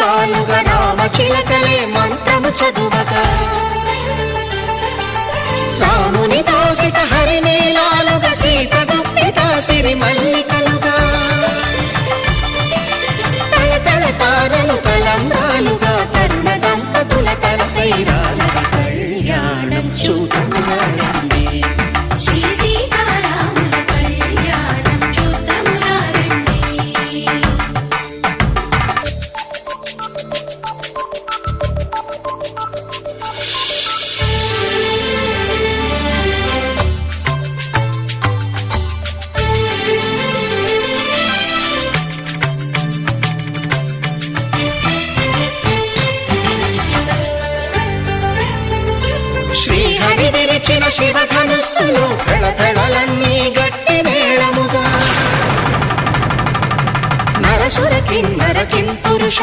రకాలుగా రామచిలకలే మంత్రము చదువగా రాముని దోసిట హరినీలాలుగా సీత గుప్పిట సిరి మల్లికలుగా తలతల తారలు తలంబ్రాలుగా తరుణ దంపతుల తలపై రాలగా కళ్యాణం చూడమురండి శ్రీ సీతారాముల కళ్యాణం చూడమురండి. శ్రీహరి విరిచిన శివధనుస్సులో కళకళలన్నీ గట్టి మేళముగా నరసుర కిన్నర కింపురుష